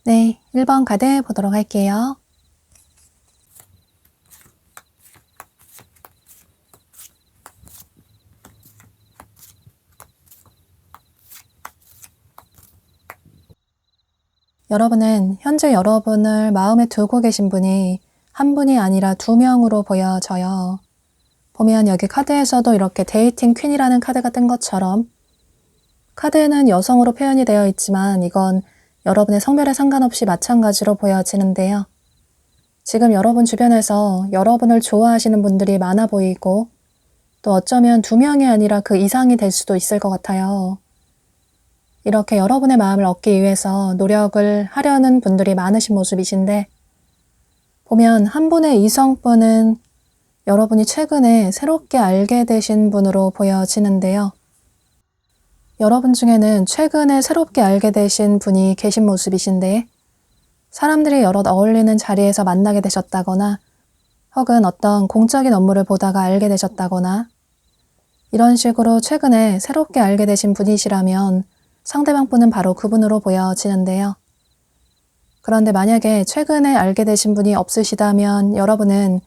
네, 1번 카드 보도록 할게요. 여러분은 현재 여러분을 마음에 두고 계신 분이 한 분이 아니라 2명으로 보여져요. 보면 여기 카드에서도 이렇게 데이팅 퀸이라는 카드가 뜬 것처럼 카드에는 여성으로 표현이 되어 있지만 이건 여러분의 성별에 상관없이 마찬가지로 보여지는데요. 지금 여러분 주변에서 여러분을 좋아하시는 분들이 많아 보이고 또 어쩌면 2명이 아니라 그 이상이 될 수도 있을 것 같아요. 이렇게 여러분의 마음을 얻기 위해서 노력을 하려는 분들이 많으신 모습이신데 보면 한 분의 이성분은 여러분이 최근에 새롭게 알게 되신 분으로 보여지는데요. 여러분 중에는 최근에 새롭게 알게 되신 분이 계신 모습이신데 사람들이 여럿 어울리는 자리에서 만나게 되셨다거나 혹은 어떤 공적인 업무를 보다가 알게 되셨다거나 이런 식으로 최근에 새롭게 알게 되신 분이시라면 상대방 분은 바로 그분으로 보여지는데요. 그런데 만약에 최근에 알게 되신 분이 없으시다면 여러분은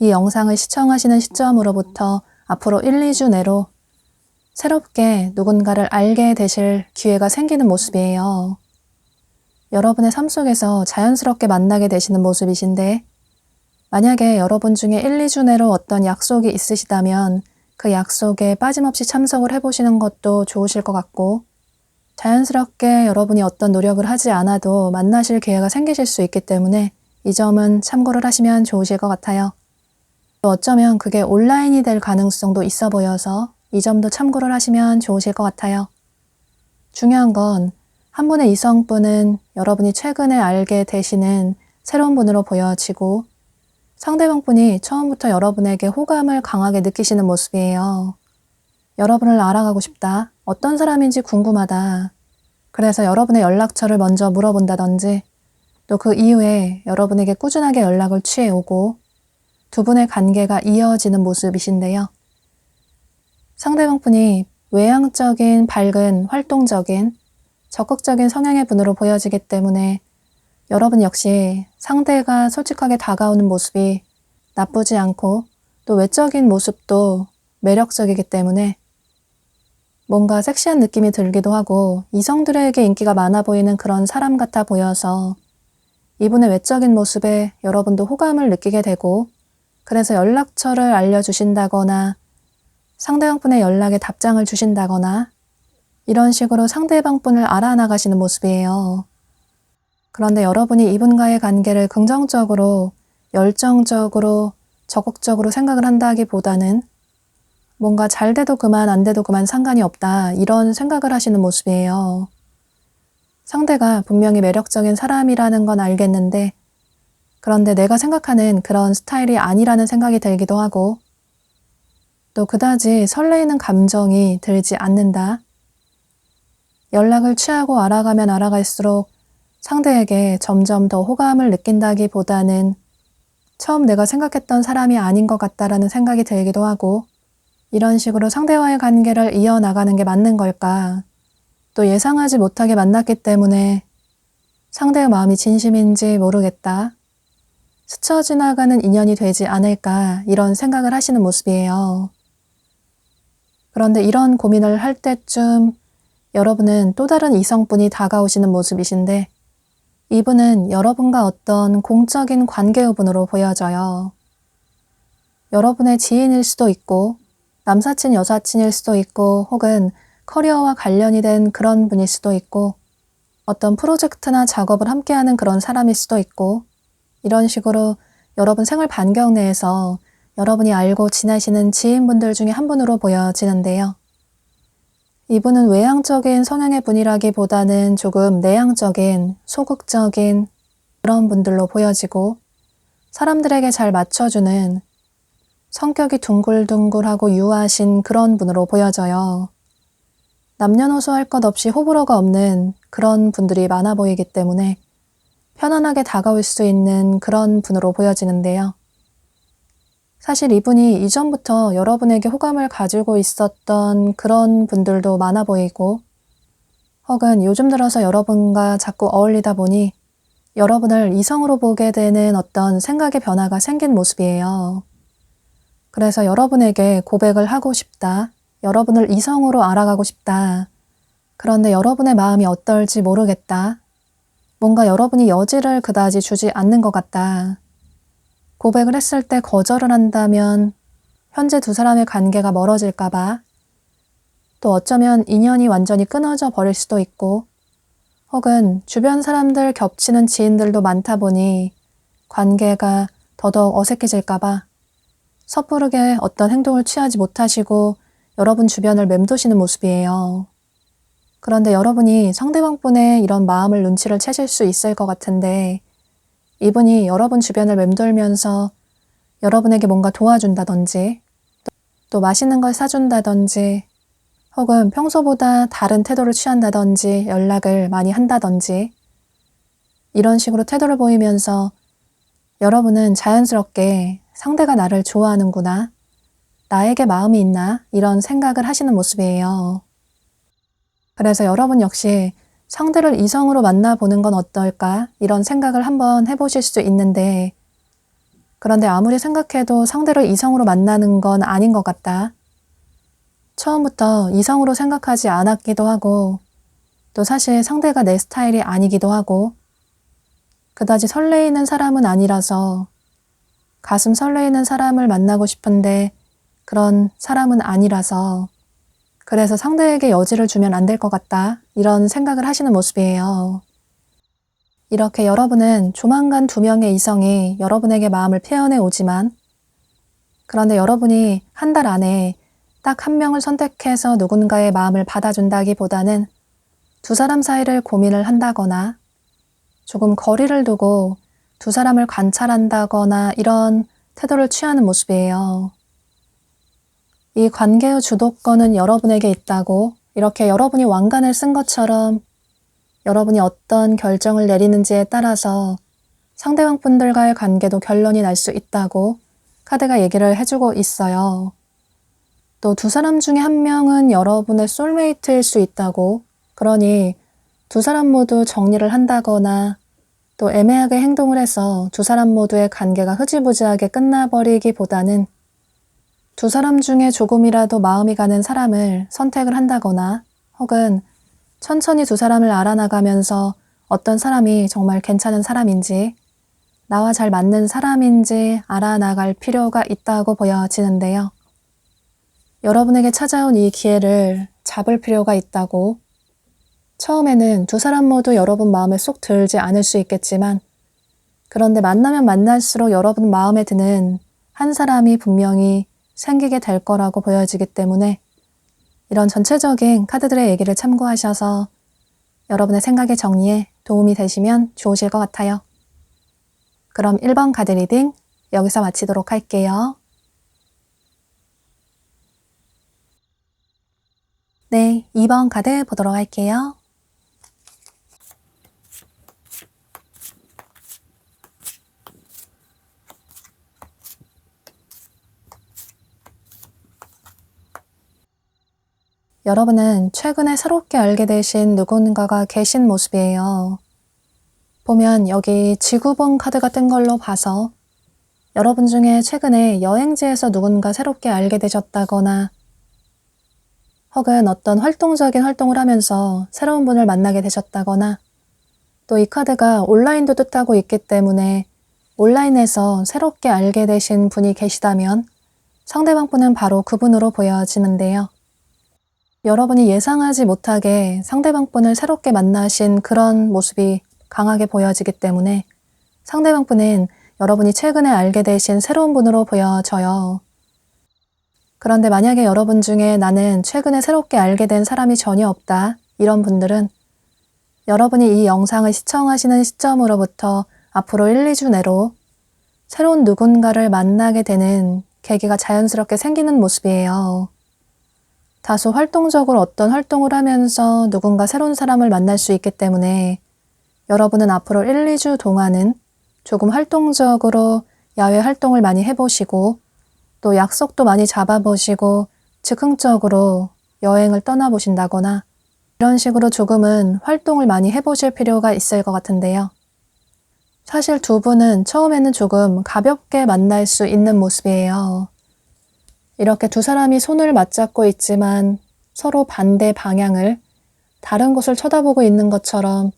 이 영상을 시청하시는 시점으로부터 앞으로 1, 2주 내로 새롭게 누군가를 알게 되실 기회가 생기는 모습이에요. 여러분의 삶 속에서 자연스럽게 만나게 되시는 모습이신데 만약에 여러분 중에 1, 2주 내로 어떤 약속이 있으시다면 그 약속에 빠짐없이 참석을 해보시는 것도 좋으실 것 같고 자연스럽게 여러분이 어떤 노력을 하지 않아도 만나실 기회가 생기실 수 있기 때문에 이 점은 참고를 하시면 좋으실 것 같아요. 또 어쩌면 그게 온라인이 될 가능성도 있어 보여서 이 점도 참고를 하시면 좋으실 것 같아요. 중요한 건 한 분의 이성분은 여러분이 최근에 알게 되시는 새로운 분으로 보여지고 상대방 분이 처음부터 여러분에게 호감을 강하게 느끼시는 모습이에요. 여러분을 알아가고 싶다. 어떤 사람인지 궁금하다. 그래서 여러분의 연락처를 먼저 물어본다든지 또 그 이후에 여러분에게 꾸준하게 연락을 취해오고 두 분의 관계가 이어지는 모습이신데요. 상대방분이 외향적인, 밝은, 활동적인, 적극적인 성향의 분으로 보여지기 때문에 여러분 역시 상대가 솔직하게 다가오는 모습이 나쁘지 않고 또 외적인 모습도 매력적이기 때문에 뭔가 섹시한 느낌이 들기도 하고 이성들에게 인기가 많아 보이는 그런 사람 같아 보여서 이분의 외적인 모습에 여러분도 호감을 느끼게 되고 그래서 연락처를 알려주신다거나 상대방분의 연락에 답장을 주신다거나 이런 식으로 상대방분을 알아나가시는 모습이에요. 그런데 여러분이 이분과의 관계를 긍정적으로, 열정적으로, 적극적으로 생각을 한다기보다는 뭔가 잘 돼도 그만 안 돼도 그만 상관이 없다 이런 생각을 하시는 모습이에요. 상대가 분명히 매력적인 사람이라는 건 알겠는데 그런데 내가 생각하는 그런 스타일이 아니라는 생각이 들기도 하고 또 그다지 설레이는 감정이 들지 않는다. 연락을 취하고 알아가면 알아갈수록 상대에게 점점 더 호감을 느낀다기보다는 처음 내가 생각했던 사람이 아닌 것 같다라는 생각이 들기도 하고 이런 식으로 상대와의 관계를 이어나가는 게 맞는 걸까? 또 예상하지 못하게 만났기 때문에 상대의 마음이 진심인지 모르겠다. 스쳐 지나가는 인연이 되지 않을까 이런 생각을 하시는 모습이에요. 그런데 이런 고민을 할 때쯤 여러분은 또 다른 이성분이 다가오시는 모습이신데 이분은 여러분과 어떤 공적인 관계의 분으로 보여져요. 여러분의 지인일 수도 있고 남사친, 여사친일 수도 있고 혹은 커리어와 관련이 된 그런 분일 수도 있고 어떤 프로젝트나 작업을 함께하는 그런 사람일 수도 있고 이런 식으로 여러분 생활 반경 내에서 여러분이 알고 지내시는 지인분들 중에 한 분으로 보여지는데요. 이분은 외향적인 성향의 분이라기보다는 조금 내향적인, 소극적인 그런 분들로 보여지고 사람들에게 잘 맞춰주는 성격이 둥글둥글하고 유하신 그런 분으로 보여져요. 남녀노소 할 것 없이 호불호가 없는 그런 분들이 많아 보이기 때문에 편안하게 다가올 수 있는 그런 분으로 보여지는데요. 사실 이분이 이전부터 여러분에게 호감을 가지고 있었던 그런 분들도 많아 보이고 혹은 요즘 들어서 여러분과 자꾸 어울리다 보니 여러분을 이성으로 보게 되는 어떤 생각의 변화가 생긴 모습이에요. 그래서 여러분에게 고백을 하고 싶다. 여러분을 이성으로 알아가고 싶다. 그런데 여러분의 마음이 어떨지 모르겠다. 뭔가 여러분이 여지를 그다지 주지 않는 것 같다. 고백을 했을 때 거절을 한다면 현재 두 사람의 관계가 멀어질까봐 또 어쩌면 인연이 완전히 끊어져 버릴 수도 있고 혹은 주변 사람들 겹치는 지인들도 많다 보니 관계가 더더욱 어색해질까봐 섣부르게 어떤 행동을 취하지 못하시고 여러분 주변을 맴도시는 모습이에요. 그런데 여러분이 상대방분의 이런 마음을 눈치를 채실 수 있을 것 같은데 이분이 여러분 주변을 맴돌면서 여러분에게 뭔가 도와준다든지 또 맛있는 걸 사준다든지 혹은 평소보다 다른 태도를 취한다든지 연락을 많이 한다든지 이런 식으로 태도를 보이면서 여러분은 자연스럽게 상대가 나를 좋아하는구나, 나에게 마음이 있나 이런 생각을 하시는 모습이에요. 그래서 여러분 역시 상대를 이성으로 만나보는 건 어떨까 이런 생각을 한번 해보실 수 있는데 그런데 아무리 생각해도 상대를 이성으로 만나는 건 아닌 것 같다. 처음부터 이성으로 생각하지 않았기도 하고 또 사실 상대가 내 스타일이 아니기도 하고 그다지 설레이는 사람은 아니라서 가슴 설레이는 사람을 만나고 싶은데 그런 사람은 아니라서 그래서 상대에게 여지를 주면 안 될 것 같다 이런 생각을 하시는 모습이에요. 이렇게 여러분은 조만간 두 명의 이성이 여러분에게 마음을 표현해 오지만 그런데 여러분이 한 달 안에 딱 한 명을 선택해서 누군가의 마음을 받아준다기보다는 두 사람 사이를 고민을 한다거나 조금 거리를 두고 두 사람을 관찰한다거나 이런 태도를 취하는 모습이에요. 이 관계의 주도권은 여러분에게 있다고, 이렇게 여러분이 왕관을 쓴 것처럼 여러분이 어떤 결정을 내리는지에 따라서 상대방 분들과의 관계도 결론이 날 수 있다고 카드가 얘기를 해주고 있어요. 또 두 사람 중에 한 명은 여러분의 소울메이트일 수 있다고, 그러니 두 사람 모두 정리를 한다거나 또 애매하게 행동을 해서 두 사람 모두의 관계가 흐지부지하게 끝나버리기보다는 두 사람 중에 조금이라도 마음이 가는 사람을 선택을 한다거나 혹은 천천히 두 사람을 알아나가면서 어떤 사람이 정말 괜찮은 사람인지 나와 잘 맞는 사람인지 알아나갈 필요가 있다고 보여지는데요. 여러분에게 찾아온 이 기회를 잡을 필요가 있다고, 처음에는 두 사람 모두 여러분 마음에 쏙 들지 않을 수 있겠지만 그런데 만나면 만날수록 여러분 마음에 드는 한 사람이 분명히 생기게 될 거라고 보여지기 때문에 이런 전체적인 카드들의 얘기를 참고하셔서 여러분의 생각의 정리에 도움이 되시면 좋으실 것 같아요. 그럼 1번 카드 리딩 여기서 마치도록 할게요. 네, 2번 카드 보도록 할게요. 여러분은 최근에 새롭게 알게 되신 누군가가 계신 모습이에요. 보면 여기 지구본 카드가 뜬 걸로 봐서 여러분 중에 최근에 여행지에서 누군가 새롭게 알게 되셨다거나 혹은 어떤 활동적인 활동을 하면서 새로운 분을 만나게 되셨다거나 또 이 카드가 온라인도 뜻하고 있기 때문에 온라인에서 새롭게 알게 되신 분이 계시다면 상대방 분은 바로 그분으로 보여지는데요. 여러분이 예상하지 못하게 상대방 분을 새롭게 만나신 그런 모습이 강하게 보여지기 때문에 상대방 분은 여러분이 최근에 알게 되신 새로운 분으로 보여져요. 그런데 만약에 여러분 중에 나는 최근에 새롭게 알게 된 사람이 전혀 없다, 이런 분들은 여러분이 이 영상을 시청하시는 시점으로부터 앞으로 1, 2주 내로 새로운 누군가를 만나게 되는 계기가 자연스럽게 생기는 모습이에요. 다소 활동적으로 어떤 활동을 하면서 누군가 새로운 사람을 만날 수 있기 때문에 여러분은 앞으로 1, 2주 동안은 조금 활동적으로 야외 활동을 많이 해보시고 또 약속도 많이 잡아보시고 즉흥적으로 여행을 떠나보신다거나 이런 식으로 조금은 활동을 많이 해보실 필요가 있을 것 같은데요. 사실 두 분은 처음에는 조금 가볍게 만날 수 있는 모습이에요. 이렇게 두 사람이 손을 맞잡고 있지만 서로 반대 방향을 다른 곳을 쳐다보고 있는 것처럼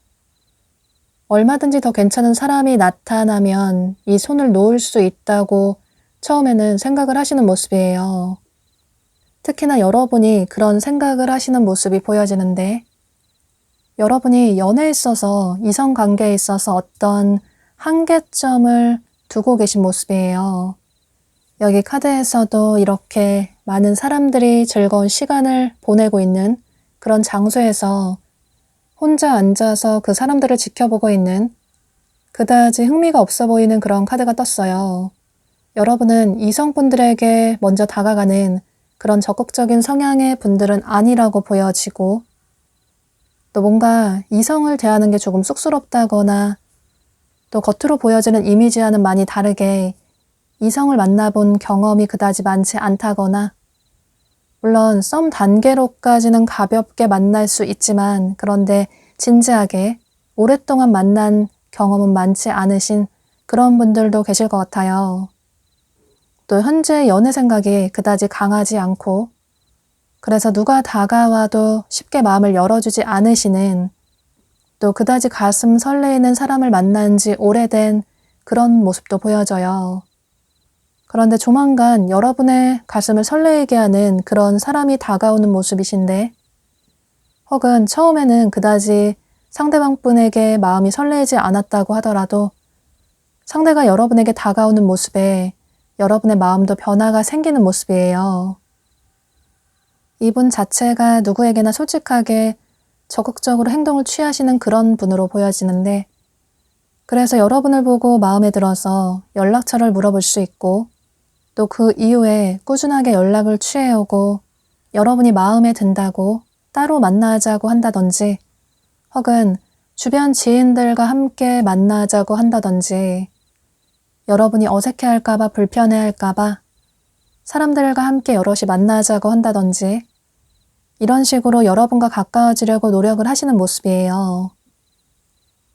얼마든지 더 괜찮은 사람이 나타나면 이 손을 놓을 수 있다고 처음에는 생각을 하시는 모습이에요. 특히나 여러분이 그런 생각을 하시는 모습이 보여지는데 여러분이 연애에 있어서 이성관계에 있어서 어떤 한계점을 두고 계신 모습이에요. 여기 카드에서도 이렇게 많은 사람들이 즐거운 시간을 보내고 있는 그런 장소에서 혼자 앉아서 그 사람들을 지켜보고 있는 그다지 흥미가 없어 보이는 그런 카드가 떴어요. 여러분은 이성분들에게 먼저 다가가는 그런 적극적인 성향의 분들은 아니라고 보여지고 또 뭔가 이성을 대하는 게 조금 쑥스럽다거나 또 겉으로 보여지는 이미지와는 많이 다르게 이성을 만나본 경험이 그다지 많지 않다거나 물론 썸 단계로까지는 가볍게 만날 수 있지만 그런데 진지하게 오랫동안 만난 경험은 많지 않으신 그런 분들도 계실 것 같아요. 또 현재 연애 생각이 그다지 강하지 않고 그래서 누가 다가와도 쉽게 마음을 열어주지 않으시는 또 그다지 가슴 설레이는 사람을 만난 지 오래된 그런 모습도 보여져요. 그런데 조만간 여러분의 가슴을 설레게 하는 그런 사람이 다가오는 모습이신데 혹은 처음에는 그다지 상대방 분에게 마음이 설레지 않았다고 하더라도 상대가 여러분에게 다가오는 모습에 여러분의 마음도 변화가 생기는 모습이에요. 이분 자체가 누구에게나 솔직하게 적극적으로 행동을 취하시는 그런 분으로 보여지는데 그래서 여러분을 보고 마음에 들어서 연락처를 물어볼 수 있고 또 그 이후에 꾸준하게 연락을 취해오고 여러분이 마음에 든다고 따로 만나자고 한다든지 혹은 주변 지인들과 함께 만나자고 한다든지 여러분이 어색해할까봐 불편해할까봐 사람들과 함께 여럿이 만나자고 한다든지 이런 식으로 여러분과 가까워지려고 노력을 하시는 모습이에요.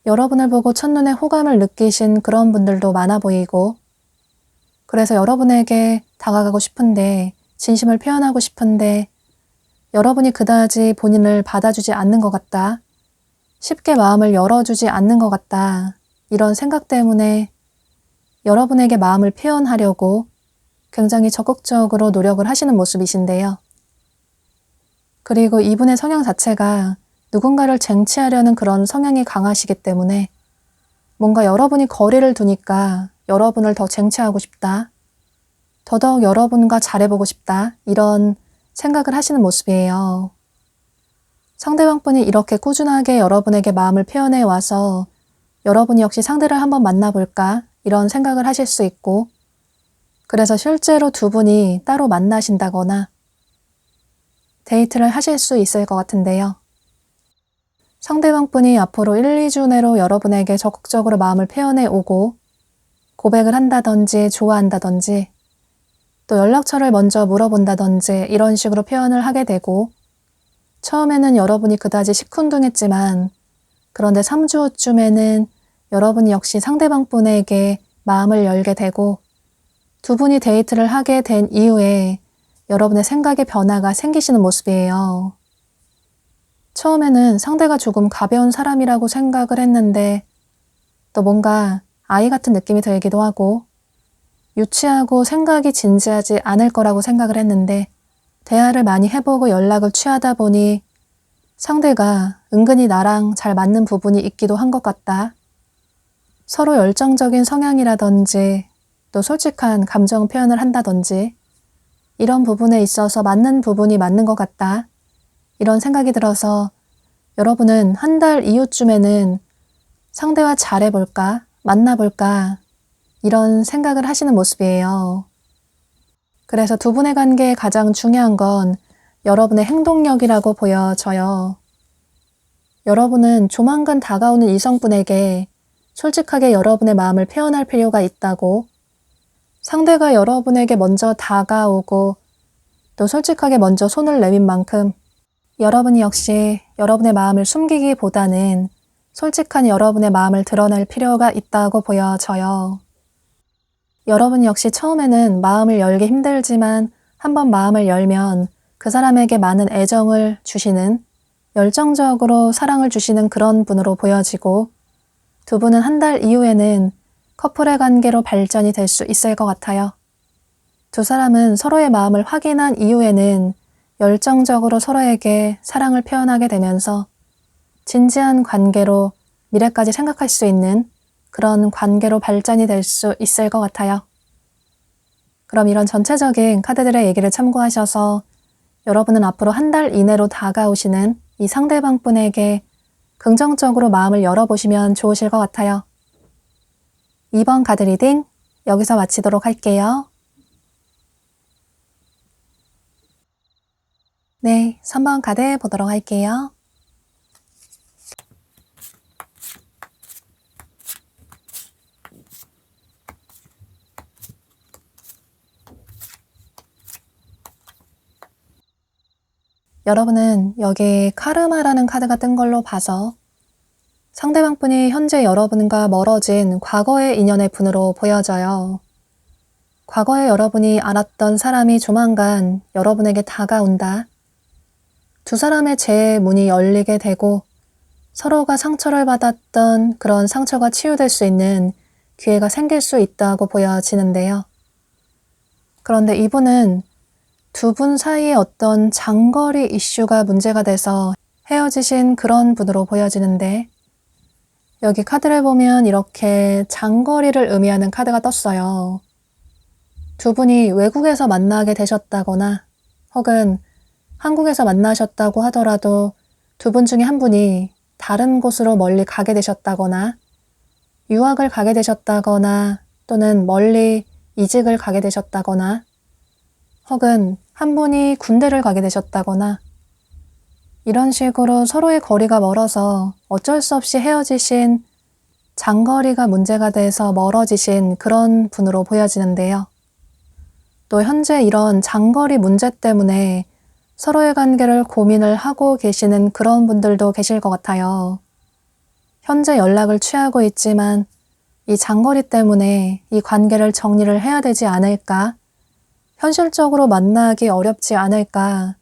여러분을 보고 첫눈에 호감을 느끼신 그런 분들도 많아 보이고 그래서 여러분에게 다가가고 싶은데 진심을 표현하고 싶은데 여러분이 그다지 본인을 받아주지 않는 것 같다. 쉽게 마음을 열어주지 않는 것 같다. 이런 생각 때문에 여러분에게 마음을 표현하려고 굉장히 적극적으로 노력을 하시는 모습이신데요. 그리고 이분의 성향 자체가 누군가를 쟁취하려는 그런 성향이 강하시기 때문에 뭔가 여러분이 거리를 두니까 여러분을 더 쟁취하고 싶다. 더더욱 여러분과 잘해보고 싶다. 이런 생각을 하시는 모습이에요. 상대방분이 이렇게 꾸준하게 여러분에게 마음을 표현해 와서 여러분이 역시 상대를 한번 만나볼까? 이런 생각을 하실 수 있고 그래서 실제로 두 분이 따로 만나신다거나 데이트를 하실 수 있을 것 같은데요. 상대방분이 앞으로 1, 2주 내로 여러분에게 적극적으로 마음을 표현해 오고 고백을 한다든지 좋아한다든지 또 연락처를 먼저 물어본다든지 이런 식으로 표현을 하게 되고 처음에는 여러분이 그다지 시큰둥했지만 그런데 3주 후쯤에는 여러분이 역시 상대방분에게 마음을 열게 되고 두 분이 데이트를 하게 된 이후에 여러분의 생각의 변화가 생기시는 모습이에요. 처음에는 상대가 조금 가벼운 사람이라고 생각을 했는데 또 뭔가 아이 같은 느낌이 들기도 하고 유치하고 생각이 진지하지 않을 거라고 생각을 했는데 대화를 많이 해보고 연락을 취하다 보니 상대가 은근히 나랑 잘 맞는 부분이 있기도 한 것 같다. 서로 열정적인 성향이라든지 또 솔직한 감정 표현을 한다든지 이런 부분에 있어서 맞는 부분이 맞는 것 같다. 이런 생각이 들어서 여러분은 한 달 이후쯤에는 상대와 잘해볼까? 만나볼까? 이런 생각을 하시는 모습이에요. 그래서 두 분의 관계에 가장 중요한 건 여러분의 행동력이라고 보여져요. 여러분은 조만간 다가오는 이성분에게 솔직하게 여러분의 마음을 표현할 필요가 있다고 상대가 여러분에게 먼저 다가오고 또 솔직하게 먼저 손을 내민 만큼 여러분이 역시 여러분의 마음을 숨기기보다는 솔직한 여러분의 마음을 드러낼 필요가 있다고 보여져요. 여러분 역시 처음에는 마음을 열기 힘들지만 한번 마음을 열면 그 사람에게 많은 애정을 주시는 열정적으로 사랑을 주시는 그런 분으로 보여지고 두 분은 한 달 이후에는 커플의 관계로 발전이 될 수 있을 것 같아요. 두 사람은 서로의 마음을 확인한 이후에는 열정적으로 서로에게 사랑을 표현하게 되면서 진지한 관계로 미래까지 생각할 수 있는 그런 관계로 발전이 될 수 있을 것 같아요. 그럼 이런 전체적인 카드들의 얘기를 참고하셔서 여러분은 앞으로 한 달 이내로 다가오시는 이 상대방 분에게 긍정적으로 마음을 열어보시면 좋으실 것 같아요. 2번 카드 리딩 여기서 마치도록 할게요. 네, 3번 카드 보도록 할게요. 여러분은 여기 카르마라는 카드가 뜬 걸로 봐서 상대방 분이 현재 여러분과 멀어진 과거의 인연의 분으로 보여져요. 과거에 여러분이 알았던 사람이 조만간 여러분에게 다가온다. 두 사람의 재의 문이 열리게 되고 서로가 상처를 받았던 그런 상처가 치유될 수 있는 기회가 생길 수 있다고 보여지는데요. 그런데 이분은 두 분 사이에 어떤 장거리 이슈가 문제가 돼서 헤어지신 그런 분으로 보여지는데 여기 카드를 보면 이렇게 장거리를 의미하는 카드가 떴어요. 두 분이 외국에서 만나게 되셨다거나 혹은 한국에서 만나셨다고 하더라도 두 분 중에 한 분이 다른 곳으로 멀리 가게 되셨다거나 유학을 가게 되셨다거나 또는 멀리 이직을 가게 되셨다거나 혹은 한 분이 군대를 가게 되셨다거나 이런 식으로 서로의 거리가 멀어서 어쩔 수 없이 헤어지신 장거리가 문제가 돼서 멀어지신 그런 분으로 보여지는데요. 또 현재 이런 장거리 문제 때문에 서로의 관계를 고민을 하고 계시는 그런 분들도 계실 것 같아요. 현재 연락을 취하고 있지만 이 장거리 때문에 이 관계를 정리를 해야 되지 않을까? 현실적으로 만나기 어렵지 않을까?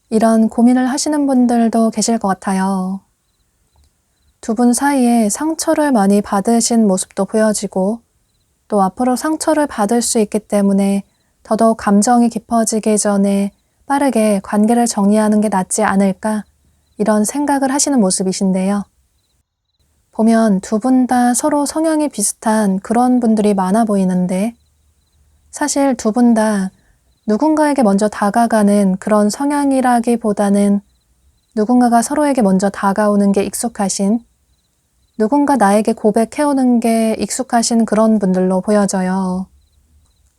이런 고민을 하시는 분들도 계실 것 같아요. 두 분 사이에 상처를 많이 받으신 모습도 보여지고 또 앞으로 상처를 받을 수 있기 때문에 더더욱 감정이 깊어지기 전에 빠르게 관계를 정리하는 게 낫지 않을까? 이런 생각을 하시는 모습이신데요. 보면 두 분 다 서로 성향이 비슷한 그런 분들이 많아 보이는데 사실 두 분 다 누군가에게 먼저 다가가는 그런 성향이라기보다는 누군가가 서로에게 먼저 다가오는 게 익숙하신, 누군가 나에게 고백해오는 게 익숙하신 그런 분들로 보여져요.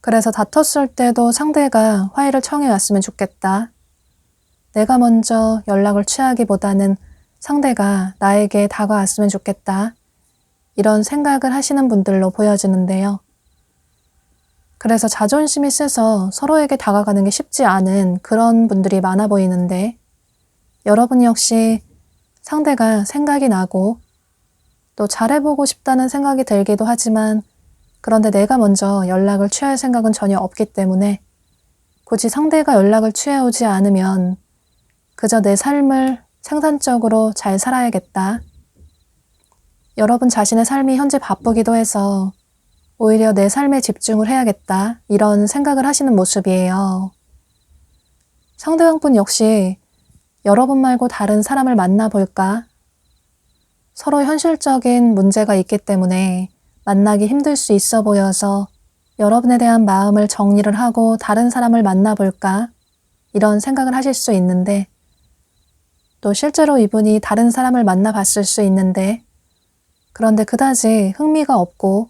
그래서 다퉜을 때도 상대가 화해를 청해 왔으면 좋겠다. 내가 먼저 연락을 취하기보다는 상대가 나에게 다가왔으면 좋겠다. 이런 생각을 하시는 분들로 보여지는데요. 그래서 자존심이 세서 서로에게 다가가는 게 쉽지 않은 그런 분들이 많아 보이는데 여러분 역시 상대가 생각이 나고 또 잘해보고 싶다는 생각이 들기도 하지만 그런데 내가 먼저 연락을 취할 생각은 전혀 없기 때문에 굳이 상대가 연락을 취해오지 않으면 그저 내 삶을 생산적으로 잘 살아야겠다. 여러분 자신의 삶이 현재 바쁘기도 해서 오히려 내 삶에 집중을 해야겠다. 이런 생각을 하시는 모습이에요. 상대방분 역시 여러분 말고 다른 사람을 만나볼까? 서로 현실적인 문제가 있기 때문에 만나기 힘들 수 있어 보여서 여러분에 대한 마음을 정리를 하고 다른 사람을 만나볼까? 이런 생각을 하실 수 있는데 또 실제로 이분이 다른 사람을 만나봤을 수 있는데 그런데 그다지 흥미가 없고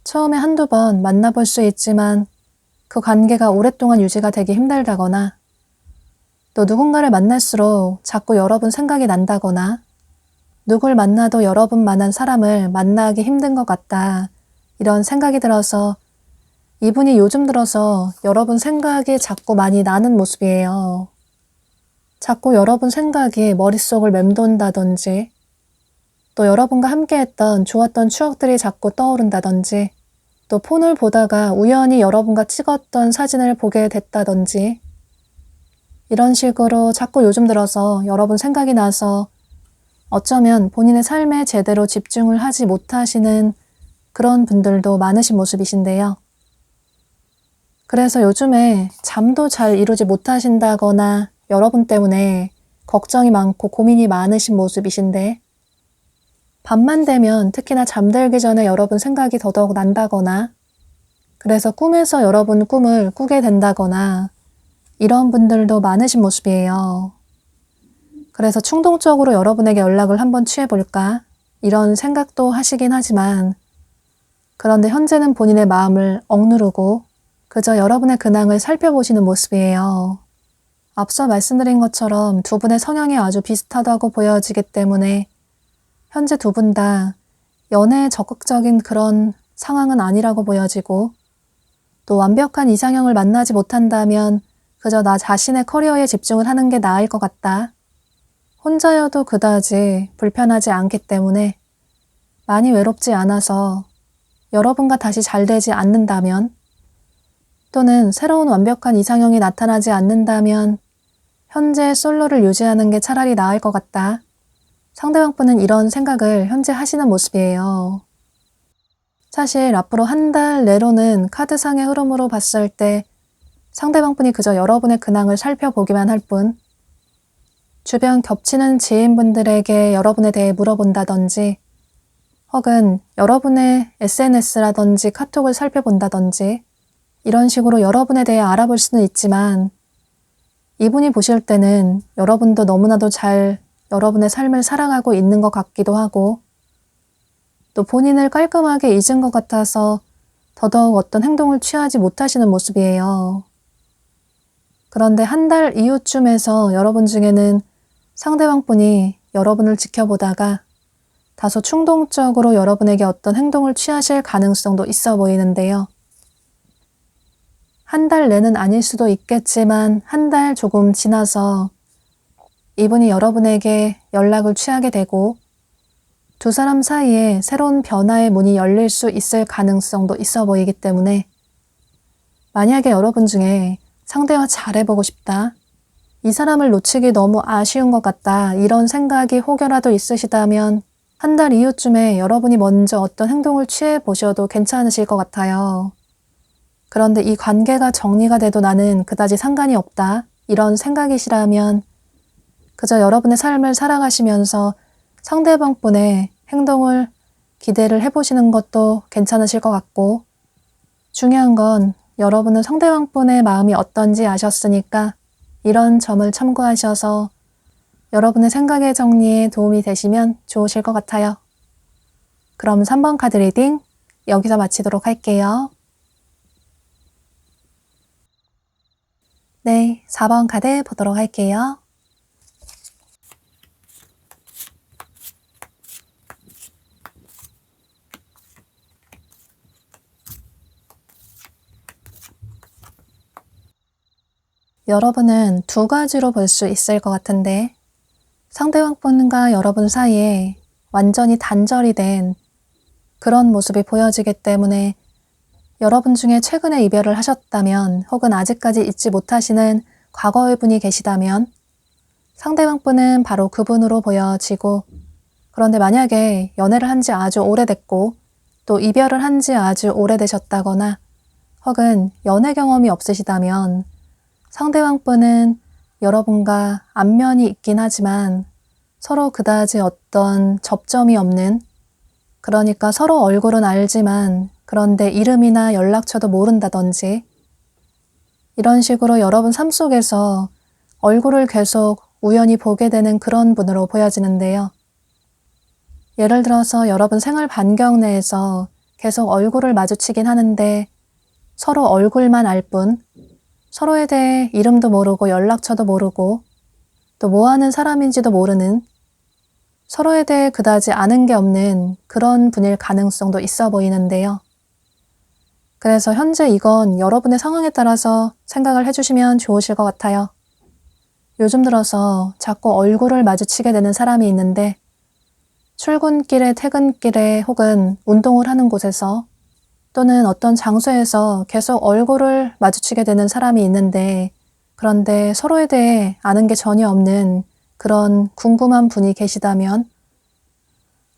처음에 한두 번 만나볼 수 있지만 그 관계가 오랫동안 유지가 되기 힘들다거나 또 누군가를 만날수록 자꾸 여러분 생각이 난다거나 누굴 만나도 여러분만한 사람을 만나기 힘든 것 같다. 이런 생각이 들어서 이분이 요즘 들어서 여러분 생각이 자꾸 많이 나는 모습이에요. 자꾸 여러분 생각이 머릿속을 맴돈다든지 또 여러분과 함께했던 좋았던 추억들이 자꾸 떠오른다든지 또 폰을 보다가 우연히 여러분과 찍었던 사진을 보게 됐다든지 이런 식으로 자꾸 요즘 들어서 여러분 생각이 나서 어쩌면 본인의 삶에 제대로 집중을 하지 못하시는 그런 분들도 많으신 모습이신데요. 그래서 요즘에 잠도 잘 이루지 못하신다거나 여러분 때문에 걱정이 많고 고민이 많으신 모습이신데 밤만 되면 특히나 잠들기 전에 여러분 생각이 더더욱 난다거나 그래서 꿈에서 여러분 꿈을 꾸게 된다거나 이런 분들도 많으신 모습이에요. 그래서 충동적으로 여러분에게 연락을 한번 취해볼까? 이런 생각도 하시긴 하지만 그런데 현재는 본인의 마음을 억누르고 그저 여러분의 근황을 살펴보시는 모습이에요. 앞서 말씀드린 것처럼 두 분의 성향이 아주 비슷하다고 보여지기 때문에 현재 두 분 다 연애에 적극적인 그런 상황은 아니라고 보여지고 또 완벽한 이상형을 만나지 못한다면 그저 나 자신의 커리어에 집중을 하는 게 나을 것 같다. 혼자여도 그다지 불편하지 않기 때문에 많이 외롭지 않아서 여러분과 다시 잘 되지 않는다면 또는 새로운 완벽한 이상형이 나타나지 않는다면 현재 솔로를 유지하는 게 차라리 나을 것 같다. 상대방분은 이런 생각을 현재 하시는 모습이에요. 사실 앞으로 한 달 내로는 카드상의 흐름으로 봤을 때 상대방분이 그저 여러분의 근황을 살펴보기만 할 뿐 주변 겹치는 지인분들에게 여러분에 대해 물어본다든지 혹은 여러분의 SNS라든지 카톡을 살펴본다든지 이런 식으로 여러분에 대해 알아볼 수는 있지만 이분이 보실 때는 여러분도 너무나도 잘 여러분의 삶을 살아가고 있는 것 같기도 하고 또 본인을 깔끔하게 잊은 것 같아서 더더욱 어떤 행동을 취하지 못하시는 모습이에요. 그런데 한 달 이후쯤에서 여러분 중에는 상대방분이 여러분을 지켜보다가 다소 충동적으로 여러분에게 어떤 행동을 취하실 가능성도 있어 보이는데요. 한 달 내는 아닐 수도 있겠지만 한 달 조금 지나서 이분이 여러분에게 연락을 취하게 되고 두 사람 사이에 새로운 변화의 문이 열릴 수 있을 가능성도 있어 보이기 때문에 만약에 여러분 중에 상대와 잘해보고 싶다, 이 사람을 놓치기 너무 아쉬운 것 같다 이런 생각이 혹여라도 있으시다면 한 달 이후쯤에 여러분이 먼저 어떤 행동을 취해 보셔도 괜찮으실 것 같아요. 그런데 이 관계가 정리가 돼도 나는 그다지 상관이 없다 이런 생각이시라면 그저 여러분의 삶을 살아가시면서 상대방분의 행동을 기대를 해보시는 것도 괜찮으실 것 같고, 중요한 건 여러분은 상대방분의 마음이 어떤지 아셨으니까 이런 점을 참고하셔서 여러분의 생각의 정리에 도움이 되시면 좋으실 것 같아요. 그럼 3번 카드 리딩 여기서 마치도록 할게요. 네, 4번 카드 보도록 할게요. 여러분은 두 가지로 볼 수 있을 것 같은데 상대방분과 여러분 사이에 완전히 단절이 된 그런 모습이 보여지기 때문에 여러분 중에 최근에 이별을 하셨다면 혹은 아직까지 잊지 못하시는 과거의 분이 계시다면 상대방분은 바로 그분으로 보여지고, 그런데 만약에 연애를 한 지 아주 오래됐고 또 이별을 한 지 아주 오래되셨다거나 혹은 연애 경험이 없으시다면 상대방분은 여러분과 안면이 있긴 하지만 서로 그다지 어떤 접점이 없는, 그러니까 서로 얼굴은 알지만 그런데 이름이나 연락처도 모른다든지 이런 식으로 여러분 삶 속에서 얼굴을 계속 우연히 보게 되는 그런 분으로 보여지는데요. 예를 들어서 여러분 생활 반경 내에서 계속 얼굴을 마주치긴 하는데 서로 얼굴만 알 뿐 서로에 대해 이름도 모르고 연락처도 모르고 또 뭐 하는 사람인지도 모르는, 서로에 대해 그다지 아는 게 없는 그런 분일 가능성도 있어 보이는데요. 그래서 현재 이건 여러분의 상황에 따라서 생각을 해주시면 좋으실 것 같아요. 요즘 들어서 자꾸 얼굴을 마주치게 되는 사람이 있는데 출근길에 퇴근길에 혹은 운동을 하는 곳에서 또는 어떤 장소에서 계속 얼굴을 마주치게 되는 사람이 있는데 그런데 서로에 대해 아는 게 전혀 없는 그런 궁금한 분이 계시다면,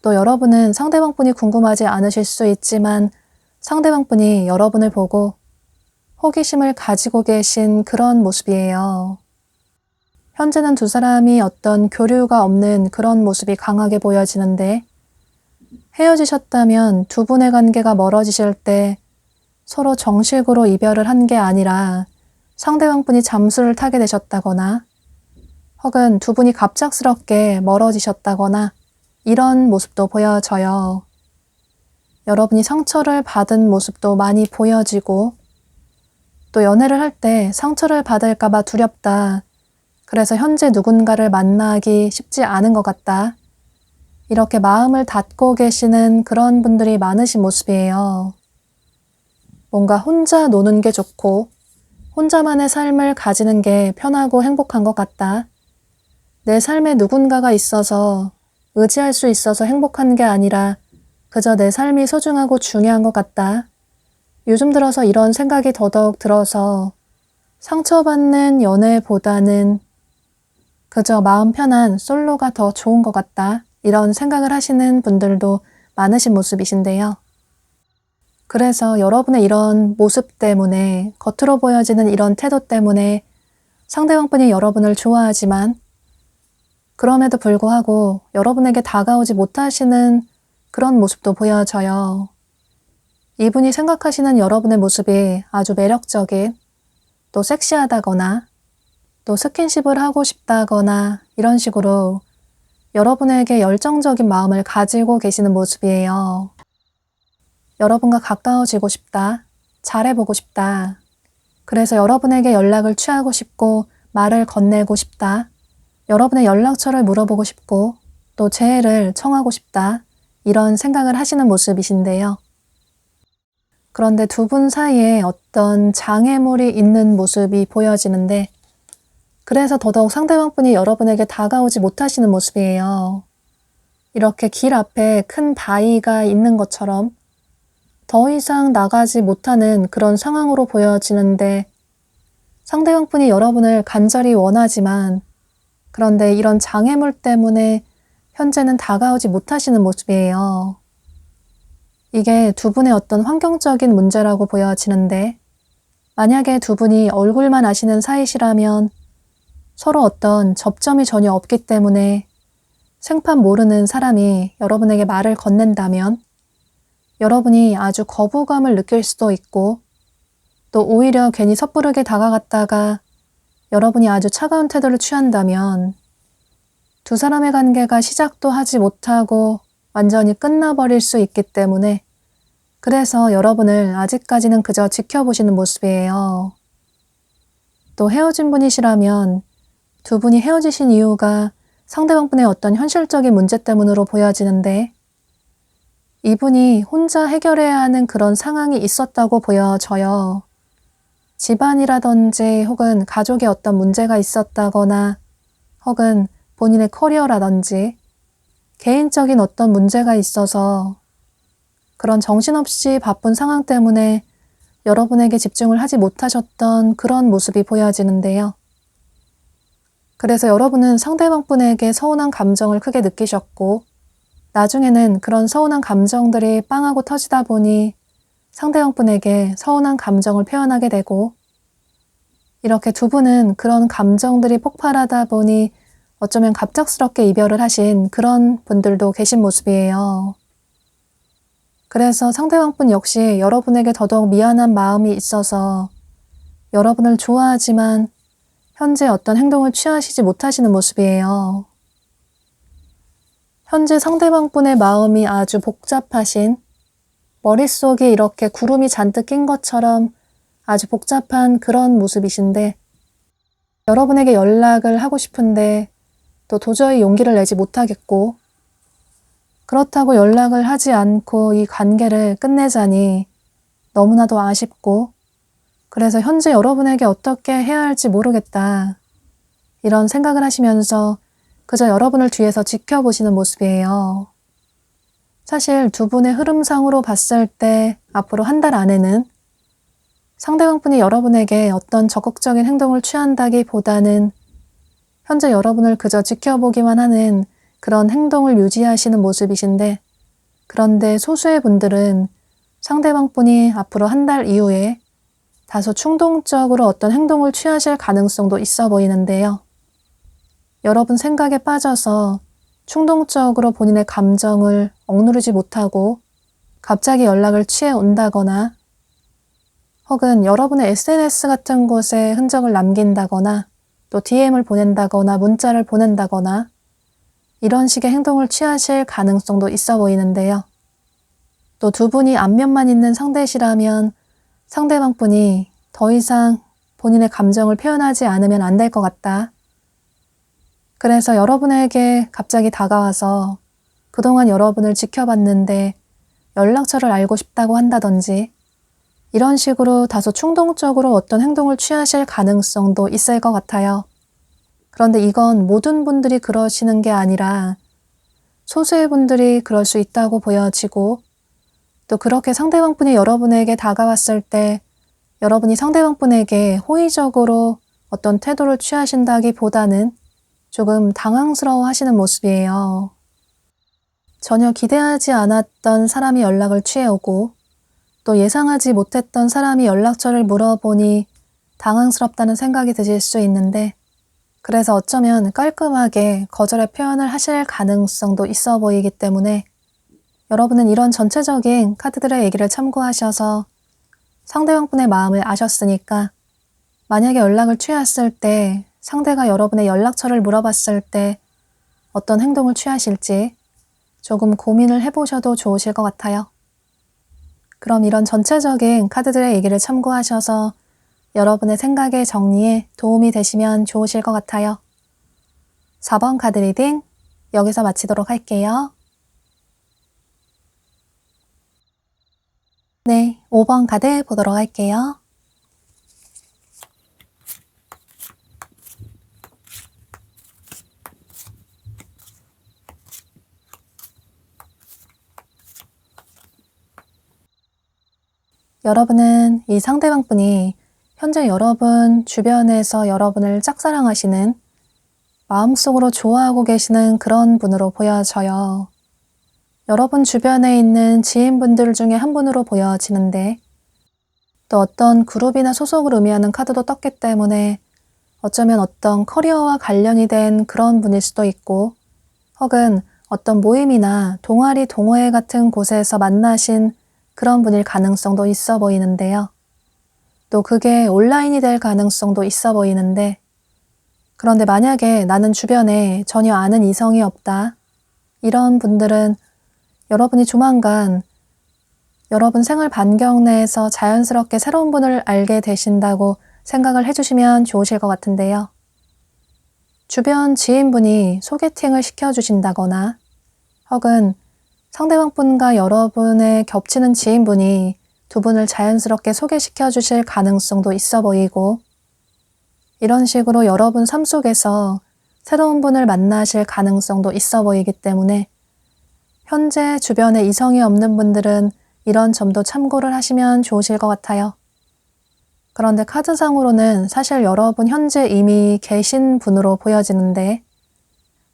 또 여러분은 상대방 분이 궁금하지 않으실 수 있지만 상대방 분이 여러분을 보고 호기심을 가지고 계신 그런 모습이에요. 현재는 두 사람이 어떤 교류가 없는 그런 모습이 강하게 보여지는데 헤어지셨다면 두 분의 관계가 멀어지실 때 서로 정식으로 이별을 한 게 아니라 상대방 분이 잠수를 타게 되셨다거나 혹은 두 분이 갑작스럽게 멀어지셨다거나 이런 모습도 보여져요. 여러분이 상처를 받은 모습도 많이 보여지고 또 연애를 할 때 상처를 받을까 봐 두렵다. 그래서 현재 누군가를 만나기 쉽지 않은 것 같다. 이렇게 마음을 닫고 계시는 그런 분들이 많으신 모습이에요. 뭔가 혼자 노는 게 좋고 혼자만의 삶을 가지는 게 편하고 행복한 것 같다. 내 삶에 누군가가 있어서 의지할 수 있어서 행복한 게 아니라 그저 내 삶이 소중하고 중요한 것 같다. 요즘 들어서 이런 생각이 더더욱 들어서 상처받는 연애보다는 그저 마음 편한 솔로가 더 좋은 것 같다. 이런 생각을 하시는 분들도 많으신 모습이신데요. 그래서 여러분의 이런 모습 때문에, 겉으로 보여지는 이런 태도 때문에 상대방분이 여러분을 좋아하지만 그럼에도 불구하고 여러분에게 다가오지 못하시는 그런 모습도 보여져요. 이분이 생각하시는 여러분의 모습이 아주 매력적인, 또 섹시하다거나 또 스킨십을 하고 싶다거나 이런 식으로 여러분에게 열정적인 마음을 가지고 계시는 모습이에요. 여러분과 가까워지고 싶다. 잘해보고 싶다. 그래서 여러분에게 연락을 취하고 싶고 말을 건네고 싶다. 여러분의 연락처를 물어보고 싶고 또 재해를 청하고 싶다. 이런 생각을 하시는 모습이신데요. 그런데 두 분 사이에 어떤 장애물이 있는 모습이 보여지는데 그래서 더더욱 상대방분이 여러분에게 다가오지 못하시는 모습이에요. 이렇게 길 앞에 큰 바위가 있는 것처럼 더 이상 나가지 못하는 그런 상황으로 보여지는데 상대방분이 여러분을 간절히 원하지만 그런데 이런 장애물 때문에 현재는 다가오지 못하시는 모습이에요. 이게 두 분의 어떤 환경적인 문제라고 보여지는데 만약에 두 분이 얼굴만 아시는 사이시라면 서로 어떤 접점이 전혀 없기 때문에 생판 모르는 사람이 여러분에게 말을 건넨다면 여러분이 아주 거부감을 느낄 수도 있고 또 오히려 괜히 섣부르게 다가갔다가 여러분이 아주 차가운 태도를 취한다면 두 사람의 관계가 시작도 하지 못하고 완전히 끝나버릴 수 있기 때문에 그래서 여러분을 아직까지는 그저 지켜보시는 모습이에요. 또 헤어진 분이시라면 두 분이 헤어지신 이유가 상대방분의 어떤 현실적인 문제 때문으로 보여지는데 이분이 혼자 해결해야 하는 그런 상황이 있었다고 보여져요. 집안이라든지 혹은 가족에 어떤 문제가 있었다거나 혹은 본인의 커리어라든지 개인적인 어떤 문제가 있어서 그런 정신없이 바쁜 상황 때문에 여러분에게 집중을 하지 못하셨던 그런 모습이 보여지는데요. 그래서 여러분은 상대방분에게 서운한 감정을 크게 느끼셨고 나중에는 그런 서운한 감정들이 빵하고 터지다 보니 상대방분에게 서운한 감정을 표현하게 되고 이렇게 두 분은 그런 감정들이 폭발하다 보니 어쩌면 갑작스럽게 이별을 하신 그런 분들도 계신 모습이에요. 그래서 상대방분 역시 여러분에게 더더욱 미안한 마음이 있어서 여러분을 좋아하지만 현재 어떤 행동을 취하시지 못하시는 모습이에요. 현재 상대방분의 마음이 아주 복잡하신 머릿속에 이렇게 구름이 잔뜩 낀 것처럼 아주 복잡한 그런 모습이신데 여러분에게 연락을 하고 싶은데 또 도저히 용기를 내지 못하겠고 그렇다고 연락을 하지 않고 이 관계를 끝내자니 너무나도 아쉽고 그래서 현재 여러분에게 어떻게 해야 할지 모르겠다. 이런 생각을 하시면서 그저 여러분을 뒤에서 지켜보시는 모습이에요. 사실 두 분의 흐름상으로 봤을 때 앞으로 한 달 안에는 상대방분이 여러분에게 어떤 적극적인 행동을 취한다기보다는 현재 여러분을 그저 지켜보기만 하는 그런 행동을 유지하시는 모습이신데 그런데 소수의 분들은 상대방분이 앞으로 한 달 이후에 다소 충동적으로 어떤 행동을 취하실 가능성도 있어 보이는데요. 여러분 생각에 빠져서 충동적으로 본인의 감정을 억누르지 못하고 갑자기 연락을 취해 온다거나 혹은 여러분의 SNS 같은 곳에 흔적을 남긴다거나 또 DM을 보낸다거나 문자를 보낸다거나 이런 식의 행동을 취하실 가능성도 있어 보이는데요. 또 두 분이 안면만 있는 상대시라면 상대방분이 더 이상 본인의 감정을 표현하지 않으면 안 될 것 같다. 그래서 여러분에게 갑자기 다가와서 그동안 여러분을 지켜봤는데 연락처를 알고 싶다고 한다든지 이런 식으로 다소 충동적으로 어떤 행동을 취하실 가능성도 있을 것 같아요. 그런데 이건 모든 분들이 그러시는 게 아니라 소수의 분들이 그럴 수 있다고 보여지고 또 그렇게 상대방분이 여러분에게 다가왔을 때 여러분이 상대방분에게 호의적으로 어떤 태도를 취하신다기보다는 조금 당황스러워 하시는 모습이에요. 전혀 기대하지 않았던 사람이 연락을 취해오고 또 예상하지 못했던 사람이 연락처를 물어보니 당황스럽다는 생각이 드실 수 있는데 그래서 어쩌면 깔끔하게 거절의 표현을 하실 가능성도 있어 보이기 때문에 여러분은 이런 전체적인 카드들의 얘기를 참고하셔서 상대방분의 마음을 아셨으니까 만약에 연락을 취했을 때 상대가 여러분의 연락처를 물어봤을 때 어떤 행동을 취하실지 조금 고민을 해보셔도 좋으실 것 같아요. 그럼 이런 전체적인 카드들의 얘기를 참고하셔서 여러분의 생각의 정리에 도움이 되시면 좋으실 것 같아요. 4번 카드 리딩 여기서 마치도록 할게요. 네, 5번 카드 보도록 할게요. 여러분은 이 상대방 분이 현재 여러분 주변에서 여러분을 짝사랑하시는, 마음속으로 좋아하고 계시는 그런 분으로 보여져요. 여러분 주변에 있는 지인분들 중에 한 분으로 보여지는데, 또 어떤 그룹이나 소속을 의미하는 카드도 떴기 때문에 어쩌면 어떤 커리어와 관련이 된 그런 분일 수도 있고, 혹은 어떤 모임이나 동아리, 동호회 같은 곳에서 만나신 그런 분일 가능성도 있어 보이는데요. 또 그게 온라인이 될 가능성도 있어 보이는데, 그런데 만약에 나는 주변에 전혀 아는 이성이 없다, 이런 분들은 여러분이 조만간 여러분 생활 반경 내에서 자연스럽게 새로운 분을 알게 되신다고 생각을 해주시면 좋으실 것 같은데요. 주변 지인분이 소개팅을 시켜주신다거나, 혹은 상대방 분과 여러분의 겹치는 지인분이 두 분을 자연스럽게 소개시켜 주실 가능성도 있어 보이고, 이런 식으로 여러분 삶 속에서 새로운 분을 만나실 가능성도 있어 보이기 때문에 현재 주변에 이성이 없는 분들은 이런 점도 참고를 하시면 좋으실 것 같아요. 그런데 카드상으로는 사실 여러분 현재 이미 계신 분으로 보여지는데,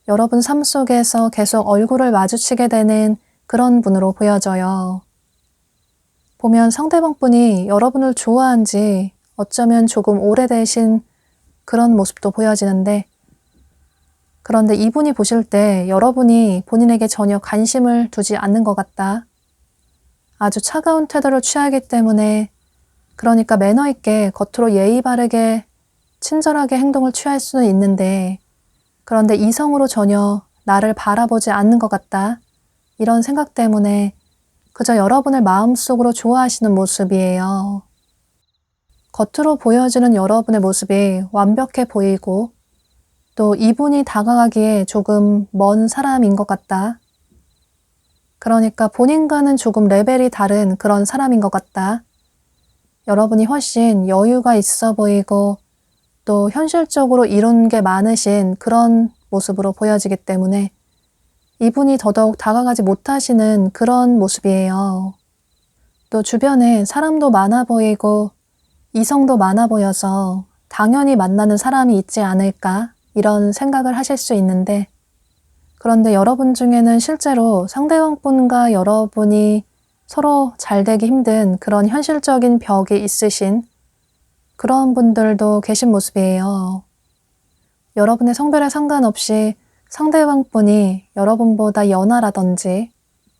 여러분 삶 속에서 계속 얼굴을 마주치게 되는 그런 분으로 보여져요. 보면 상대방 분이 여러분을 좋아한 지 어쩌면 조금 오래되신 그런 모습도 보여지는데, 그런데 이분이 보실 때 여러분이 본인에게 전혀 관심을 두지 않는 것 같다. 아주 차가운 태도를 취하기 때문에, 그러니까 매너 있게 겉으로 예의 바르게 친절하게 행동을 취할 수는 있는데, 그런데 이성으로 전혀 나를 바라보지 않는 것 같다. 이런 생각 때문에 그저 여러분을 마음속으로 좋아하시는 모습이에요. 겉으로 보여지는 여러분의 모습이 완벽해 보이고, 또 이분이 다가가기에 조금 먼 사람인 것 같다. 그러니까 본인과는 조금 레벨이 다른 그런 사람인 것 같다. 여러분이 훨씬 여유가 있어 보이고, 또 현실적으로 이룬 게 많으신 그런 모습으로 보여지기 때문에 이분이 더더욱 다가가지 못하시는 그런 모습이에요. 또 주변에 사람도 많아 보이고 이성도 많아 보여서 당연히 만나는 사람이 있지 않을까, 이런 생각을 하실 수 있는데, 그런데 여러분 중에는 실제로 상대방분과 여러분이 서로 잘 되기 힘든 그런 현실적인 벽이 있으신 그런 분들도 계신 모습이에요. 여러분의 성별에 상관없이 상대방 분이 여러분보다 연하라든지,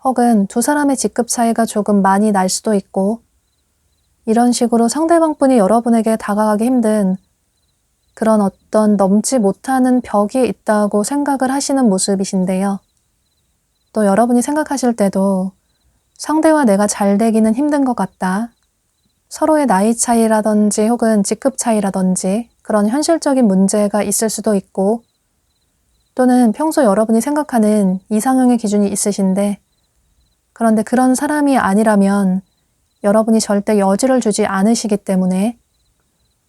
혹은 두 사람의 직급 차이가 조금 많이 날 수도 있고, 이런 식으로 상대방 분이 여러분에게 다가가기 힘든 그런 어떤 넘지 못하는 벽이 있다고 생각을 하시는 모습이신데요. 또 여러분이 생각하실 때도 상대와 내가 잘 되기는 힘든 것 같다. 서로의 나이 차이라든지 혹은 직급 차이라든지 그런 현실적인 문제가 있을 수도 있고, 또는 평소 여러분이 생각하는 이상형의 기준이 있으신데, 그런데 그런 사람이 아니라면 여러분이 절대 여지를 주지 않으시기 때문에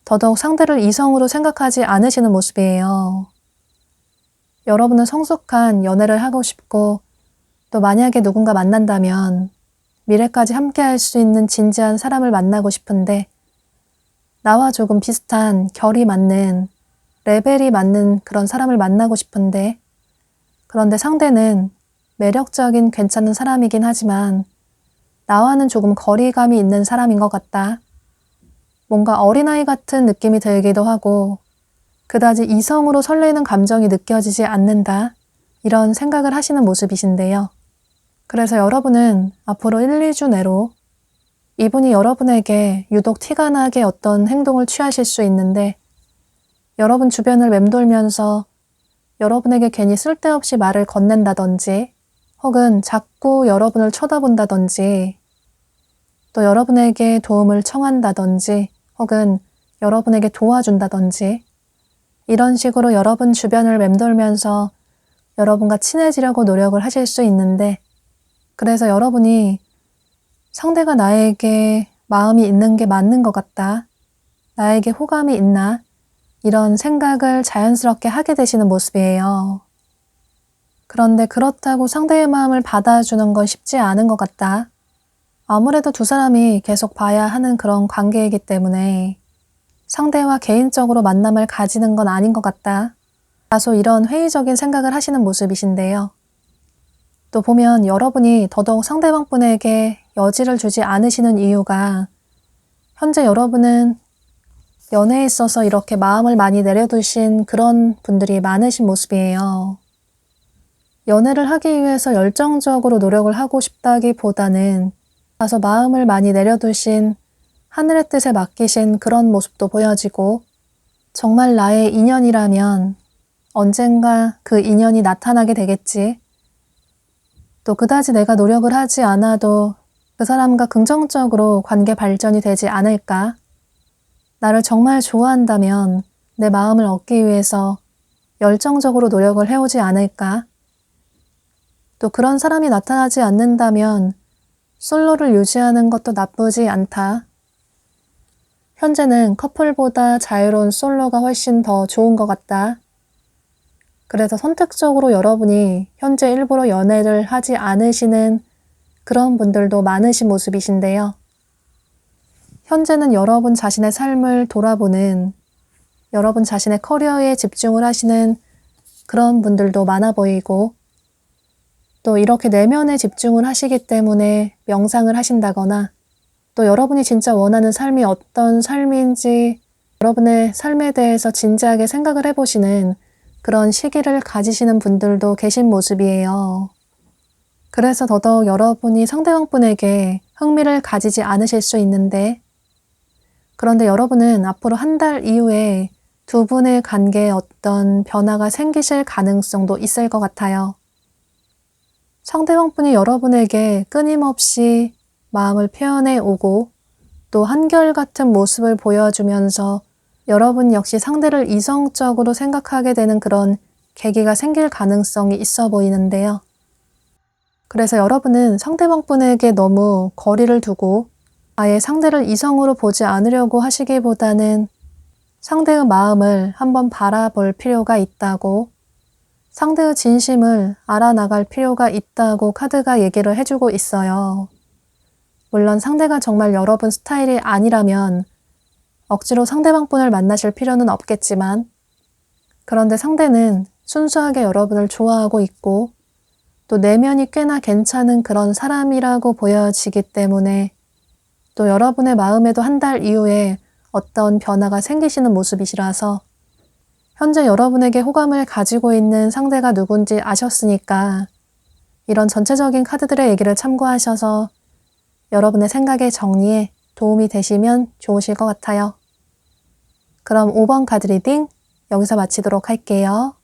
더더욱 상대를 이성으로 생각하지 않으시는 모습이에요. 여러분은 성숙한 연애를 하고 싶고, 또 만약에 누군가 만난다면 미래까지 함께 할 수 있는 진지한 사람을 만나고 싶은데, 나와 조금 비슷한 결이 맞는, 레벨이 맞는 그런 사람을 만나고 싶은데, 그런데 상대는 매력적인 괜찮은 사람이긴 하지만 나와는 조금 거리감이 있는 사람인 것 같다. 뭔가 어린아이 같은 느낌이 들기도 하고 그다지 이성으로 설레는 감정이 느껴지지 않는다. 이런 생각을 하시는 모습이신데요. 그래서 여러분은 앞으로 1, 2주 내로 이분이 여러분에게 유독 티가 나게 어떤 행동을 취하실 수 있는데, 여러분 주변을 맴돌면서 여러분에게 괜히 쓸데없이 말을 건넨다든지, 혹은 자꾸 여러분을 쳐다본다든지, 또 여러분에게 도움을 청한다든지 혹은 여러분에게 도와준다든지 이런 식으로 여러분 주변을 맴돌면서 여러분과 친해지려고 노력을 하실 수 있는데, 그래서 여러분이 상대가 나에게 마음이 있는 게 맞는 것 같다, 나에게 호감이 있나, 이런 생각을 자연스럽게 하게 되시는 모습이에요. 그런데 그렇다고 상대의 마음을 받아주는 건 쉽지 않은 것 같다. 아무래도 두 사람이 계속 봐야 하는 그런 관계이기 때문에 상대와 개인적으로 만남을 가지는 건 아닌 것 같다. 다소 이런 회의적인 생각을 하시는 모습이신데요. 또 보면 여러분이 더더욱 상대방분에게 여지를 주지 않으시는 이유가 현재 여러분은 연애에 있어서 이렇게 마음을 많이 내려두신 그런 분들이 많으신 모습이에요. 연애를 하기 위해서 열정적으로 노력을 하고 싶다기보다는 다소 마음을 많이 내려두신 하늘의 뜻에 맡기신 그런 모습도 보여지고, 정말 나의 인연이라면 언젠가 그 인연이 나타나게 되겠지. 또 그다지 내가 노력을 하지 않아도 그 사람과 긍정적으로 관계 발전이 되지 않을까? 나를 정말 좋아한다면 내 마음을 얻기 위해서 열정적으로 노력을 해오지 않을까? 또 그런 사람이 나타나지 않는다면 솔로를 유지하는 것도 나쁘지 않다. 현재는 커플보다 자유로운 솔로가 훨씬 더 좋은 것 같다. 그래서 선택적으로 여러분이 현재 일부러 연애를 하지 않으시는 그런 분들도 많으신 모습이신데요. 현재는 여러분 자신의 삶을 돌아보는, 여러분 자신의 커리어에 집중을 하시는 그런 분들도 많아 보이고, 또 이렇게 내면에 집중을 하시기 때문에 명상을 하신다거나, 또 여러분이 진짜 원하는 삶이 어떤 삶인지 여러분의 삶에 대해서 진지하게 생각을 해보시는 그런 시기를 가지시는 분들도 계신 모습이에요. 그래서 더더욱 여러분이 상대방분에게 흥미를 가지지 않으실 수 있는데, 그런데 여러분은 앞으로 한 달 이후에 두 분의 관계에 어떤 변화가 생기실 가능성도 있을 것 같아요. 상대방분이 여러분에게 끊임없이 마음을 표현해 오고 또 한결같은 모습을 보여주면서 여러분 역시 상대를 이성적으로 생각하게 되는 그런 계기가 생길 가능성이 있어 보이는데요. 그래서 여러분은 상대방분에게 너무 거리를 두고 아예 상대를 이성으로 보지 않으려고 하시기보다는 상대의 마음을 한번 바라볼 필요가 있다고, 상대의 진심을 알아나갈 필요가 있다고 카드가 얘기를 해주고 있어요. 물론 상대가 정말 여러분 스타일이 아니라면 억지로 상대방분을 만나실 필요는 없겠지만, 그런데 상대는 순수하게 여러분을 좋아하고 있고 또 내면이 꽤나 괜찮은 그런 사람이라고 보여지기 때문에 또 여러분의 마음에도 한 달 이후에 어떤 변화가 생기시는 모습이시라서 현재 여러분에게 호감을 가지고 있는 상대가 누군지 아셨으니까 이런 전체적인 카드들의 얘기를 참고하셔서 여러분의 생각의 정리에 도움이 되시면 좋으실 것 같아요. 그럼 5번 카드 리딩 여기서 마치도록 할게요.